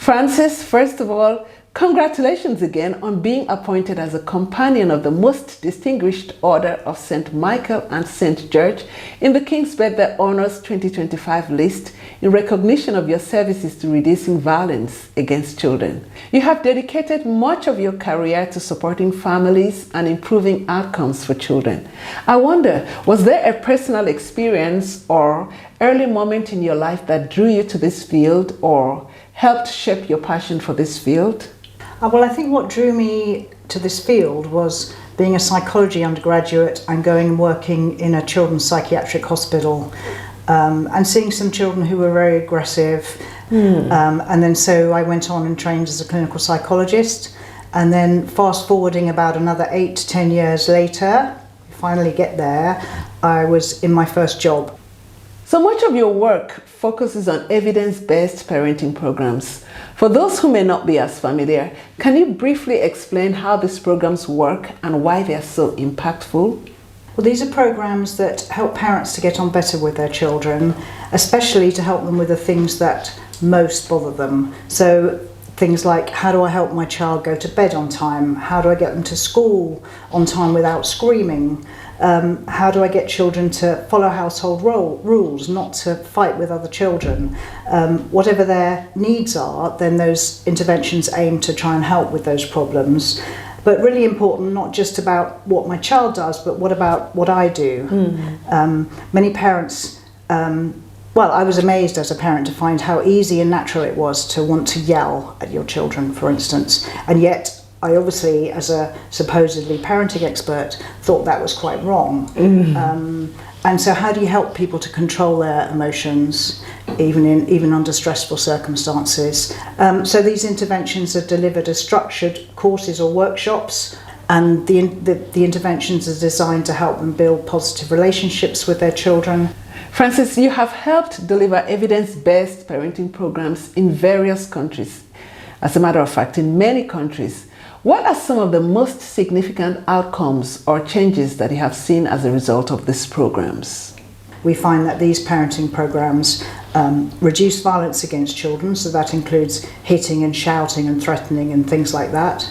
Frances, first of all, congratulations again on being appointed as a companion of the Most Distinguished Order of St. Michael and St. George in the King's Birthday Honours 2025 list in recognition of your services to reducing violence against children. You have dedicated much of your career to supporting families and improving outcomes for children. I wonder, was there a personal experience or early moment in your life that drew you to this field or helped shape your passion for this field? Well, I think what drew me to this field was being a psychology undergraduate and going and working in a children's psychiatric hospital and seeing some children who were very aggressive. And then so I went on and trained as a clinical psychologist, and then fast forwarding about another 8 to 10 years later, finally get there, I was in my first job. So much of your work focuses on evidence-based parenting programs. For those who may not be as familiar, can you briefly explain how these programs work and why they are so impactful? Well, these are programs that help parents to get on better with their children, especially to help them with the things that most bother them. So things like, how do I help my child go to bed on time? How do I get them to school on time without screaming? How do I get children to follow household rules, not to fight with other children? Whatever their needs are, then those interventions aim to try and help with those problems. But really important, not just about what my child does, but what about what I do. Many parents, well, I was amazed as a parent to find how easy and natural it was to want to yell at your children, for instance, and yet I obviously, as a supposedly parenting expert, thought that was quite wrong. And so how do you help people to control their emotions, even under stressful circumstances? So these interventions are delivered as structured courses or workshops, and the interventions are designed to help them build positive relationships with their children. Frances, you have helped deliver evidence-based parenting programs in various countries. As a matter of fact, in many countries. What are some of the most significant outcomes or changes that you have seen as a result of these programs? We find that these parenting programs reduce violence against children, so that includes hitting and shouting and threatening and things like that.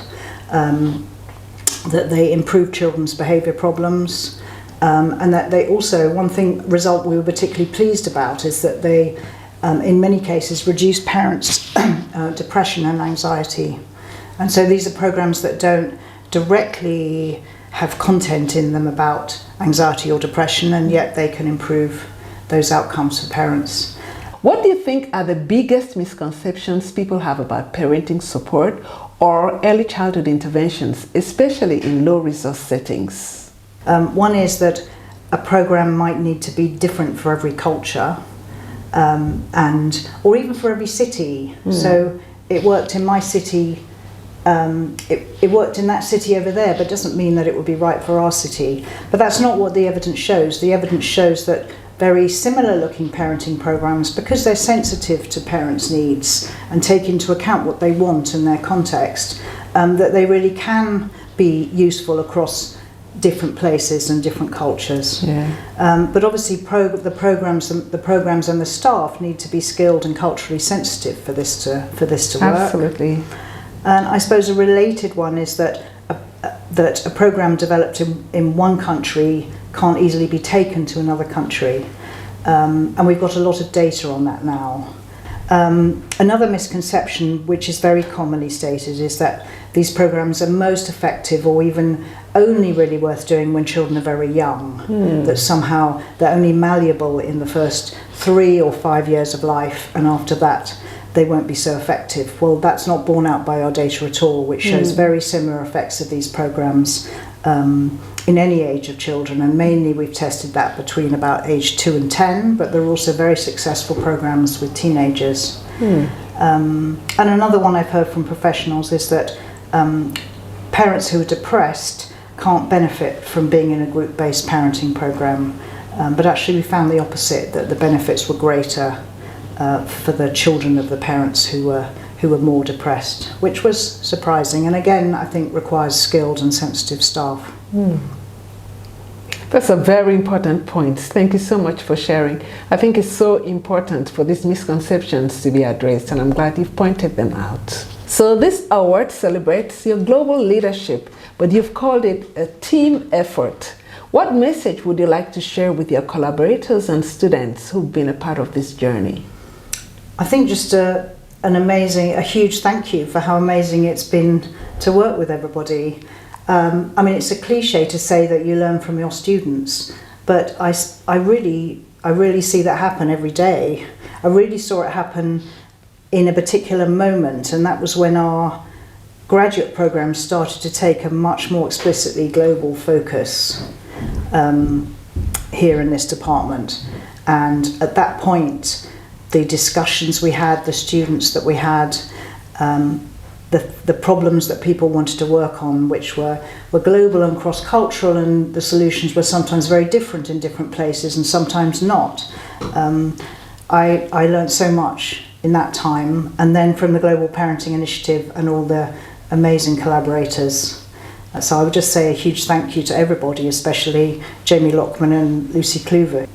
That they improve children's behaviour problems, and that they also, result we were particularly pleased about is that they, in many cases, reduce parents' depression and anxiety. And so these are programs that don't directly have content in them about anxiety or depression, and yet they can improve those outcomes for parents. What do you think are the biggest misconceptions people have about parenting support or early childhood interventions, especially in low-resource settings? One is that a program might need to be different for every culture, or even for every city. So it worked in my city. It worked in that city over there, but doesn't mean that it would be right for our city. But that's not what the evidence shows. The evidence shows that very similar looking parenting programs, because they're sensitive to parents' needs and take into account what they want and their context, that they really can be useful across different places and different cultures. But obviously the programs and the staff need to be skilled and culturally sensitive for this to work. Absolutely. And I suppose a related one is that a program developed in one country can't easily be taken to another country. And we've got a lot of data on that now. Another misconception, which is very commonly stated, is that these programs are most effective or even only really worth doing when children are very young, that somehow they're only malleable in the first 3 or 5 years of life, and after that they won't be so effective. Well, that's not borne out by our data at all, which shows very similar effects of these programs in any age of children, and mainly we've tested that between about age 2 and 10, but there are also very successful programs with teenagers. And another one I've heard from professionals is that parents who are depressed can't benefit from being in a group-based parenting program, but actually we found the opposite, that the benefits were greater for the children of the parents who were more depressed, which was surprising, and again I think requires skilled and sensitive staff. That's a very important point. Thank you so much for sharing. I think it's so important for these misconceptions to be addressed, and I'm glad you've pointed them out. So this award celebrates your global leadership, but you've called it a team effort. What message would you like to share with your collaborators and students who've been a part of this journey? I think just a huge thank you for how amazing it's been to work with everybody. I mean, it's a cliche to say that you learn from your students, but I really see that happen every day. I really saw it happen in a particular moment, and that was when our graduate programs started to take a much more explicitly global focus here in this department. And at that point, the discussions we had, the students that we had, the problems that people wanted to work on, which were global and cross-cultural, and the solutions were sometimes very different in different places and sometimes not. I learned so much in that time, and then from the Global Parenting Initiative and all the amazing collaborators. So I would just say a huge thank you to everybody, especially Jamie Lockman and Lucy Kluver.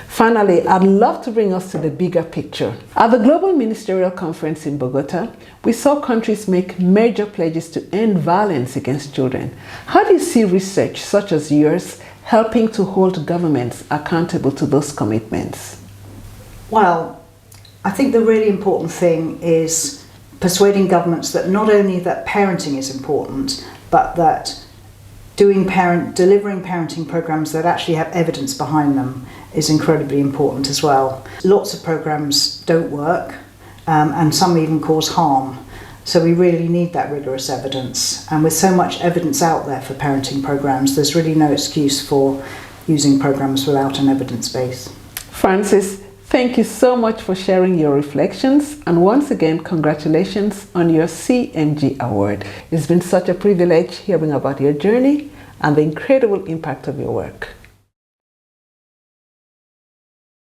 Finally, I'd love to bring us to the bigger picture. At the Global Ministerial Conference in Bogota, we saw countries make major pledges to end violence against children. How do you see research such as yours helping to hold governments accountable to those commitments? Well, I think the really important thing is persuading governments that not only that parenting is important, but that delivering parenting programs that actually have evidence behind them is incredibly important as well. Lots of programs don't work, and some even cause harm. So we really need that rigorous evidence. And with so much evidence out there for parenting programs, there's really no excuse for using programs without an evidence base. Frances, thank you so much for sharing your reflections, and once again, congratulations on your CMG award. It's been such a privilege hearing about your journey and the incredible impact of your work.